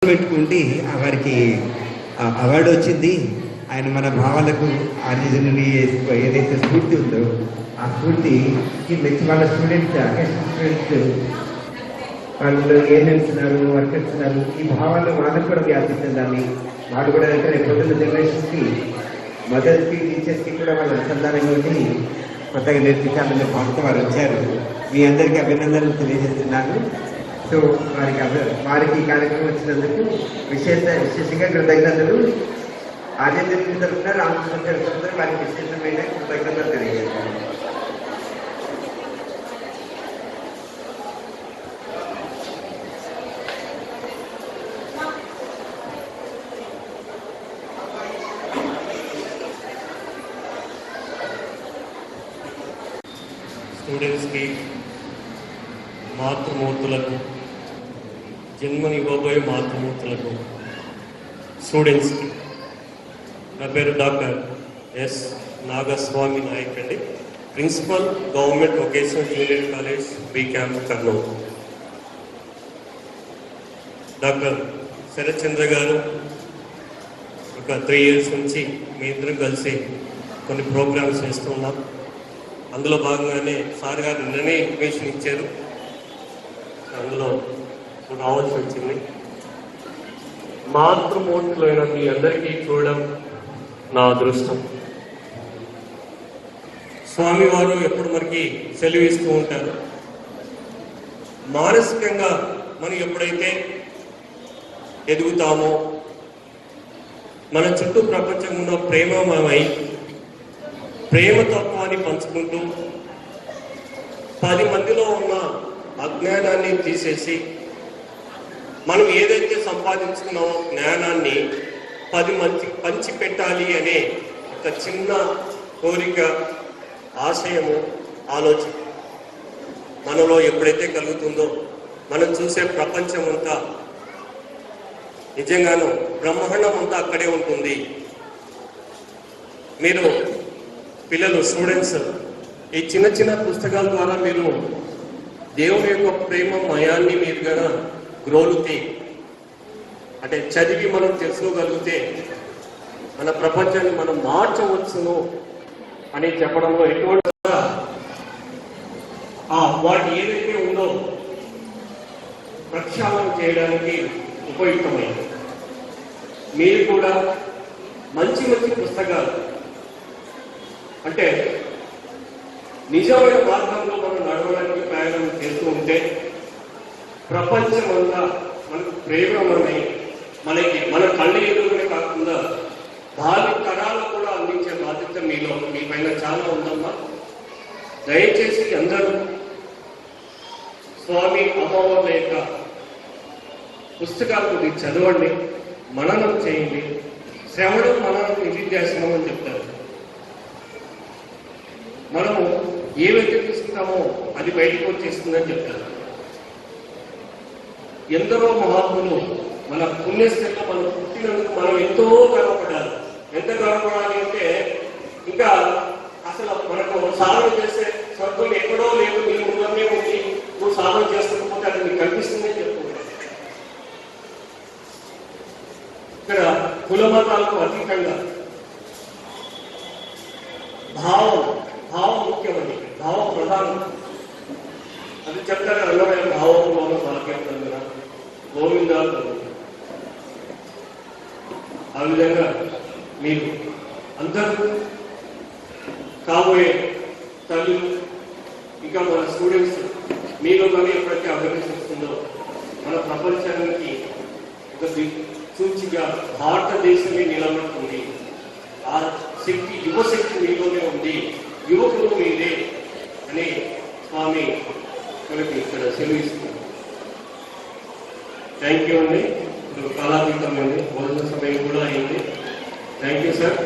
పెట్టుకుంటే వారికి అవార్డు వచ్చింది. ఆయన మన భావాలకు ఆర్జనుని ఏదైతే స్ఫూర్తి ఉందో ఆ స్ఫూర్తికి మెచ్చి వాళ్ళ స్టూడెంట్స్ వాళ్ళు ఏం నేర్చున్నారు, వర్క్ చేస్తున్నారు, ఈ భావాలు వాళ్ళకు కూడా వ్యాపిస్తుందని వాళ్ళు కూడా రేపొద్దున్న జనరేషన్కి మదర్స్కి టీచర్స్కి కూడా వాళ్ళు అనుసంధానంగా ఉండి కొత్తగా నేర్పించాలనే భావంతో వారు వచ్చారు. మీ అందరికీ అభినందనలు తెలియజేస్తున్నాను. సో వారికి ఈ కార్యక్రమం వచ్చినందుకు విశేషంగా కృతజ్ఞతలు. ఆర్జన్ తరఫున రామకృష్ణ తరఫున వారికి విశేషమైన కృతజ్ఞతలు తెలియజేస్తాను. స్టూడెంట్స్కి, మాతృమూర్తులకు, జన్మనివ్వబోయే మాతృమూర్తులకు, స్టూడెంట్స్కి నా పేరు డాక్టర్ ఎస్ నాగస్వామి నాయక్ అండి, principal government vocational junior college B camp Kurnool. Doctor Sharath Chandra garu ఒక 3 years నుంచి మీ ఇద్దరం కలిసి కొన్ని ప్రోగ్రామ్స్ చేస్తున్నాం. అందులో భాగంగానే సార్ గారు నిన్ననే ఇన్ఫర్మేషన్ ఇచ్చారు, అందులో రావాల్సి వచ్చింది. మాతృమూర్తులైన మీ అందరికీ చూడడం నా అదృష్టం. స్వామివారు ఎప్పుడు మనకి సెలవిస్తూ ఉంటారు, మానసికంగా మనం ఎప్పుడైతే ఎదుగుతామో మన చుట్టూ ప్రపంచంలో ప్రేమమై ప్రేమ తత్వాన్ని పంచుకుంటూ 10 మందిలో ఉన్న అజ్ఞానాన్ని తీసేసి మనం ఏదైతే సంపాదించుకున్నామో జ్ఞానాన్ని 10 మంది పంచి పెట్టాలి అనే ఒక చిన్న కోరిక, ఆశయము, ఆలోచన మనలో ఎప్పుడైతే కలుగుతుందో మనం చూసే ప్రపంచం అంతా నిజంగానూ బ్రహ్మాండం అంతా అక్కడే ఉంటుంది. మీరు పిల్లలు, స్టూడెంట్స్ ఈ చిన్న చిన్న పుస్తకాల ద్వారా మీరు దేవుని యొక్క ప్రేమ మయాన్ని మీరు కూడా గ్రోలుతే, అంటే చదివి మనం తెలుసుకోగలిగితే మన ప్రపంచాన్ని మనం మార్చవచ్చును అని చెప్పడంలో ఎటువంటి వాటి ఏదైతే ఉందో ప్రక్షాళన చేయడానికి ఉపయుక్తమైంది. మీరు కూడా మంచి మంచి పుస్తకాలు, అంటే నిజమైన మార్గంలో మనం నడవడానికి ప్రయాణం చేస్తూ ఉంటే ప్రపంచం అంతా మనకు ప్రేమమని మనకి మన కళ్ళ ఎదురుగానే కాకుండా భావి తరాలు కూడా అందించే బాధ్యత మీ పైన చాలా ఉందమ్మా. దయచేసి అందరూ స్వామి అమ్మవార్ల యొక్క పుస్తకాల గురించి చదవండి, మననం చేయండి. శ్రవణం మననం నిధిధ్యాసనం అని చెప్తారు. మనము ఏవైతే తీసుకుంటామో అది బయటకు వచ్చేస్తుందని చెప్తారు. ఎందరో మహాత్ములు మన పుణ్యస్థితిలో మనం పుట్టినందుకు మనం ఎంతో గర్వపడాలి. ఎంత గర్వపడాలి అంటే ఇంకా అసలు మనకు సాధన చేసే స్వర్గం ఎక్కడో లేదు, నీ ఉన్నమే ఉంది, నువ్వు సాధన చేస్తున్నప్పుడు అది నీకు కనిపిస్తుందని చెప్పుకుంటారు. ఇక్కడ కుల మతాలకు అతీతంగా భావం ముఖ్యమండి, భావం ప్రధానం. అది చెప్తారు అన్నమైన భావంలో భాగ్యంగా గోవిందాలు. ఆ విధంగా మీరు అందరూ కాబోయే తల్లులు, ఇంకా మన స్టూడెంట్స్ మీలో కానీ ఎప్పుడైతే అభివృద్ధి వస్తుందో మన ప్రపంచానికి ఒక సూచిగా భారతదేశమే నిలబడుతుంది. ఆ శక్తి, యువశక్తి మీలోనే ఉంది, యువకులు మీరే అని స్వామి మనకి ఇక్కడ సెలవిస్తున్నారు. థ్యాంక్ యూ అండి. ఇప్పుడు కాలాతీతం అండి, భోజన సమయం కూడా అయింది. Thank you sir.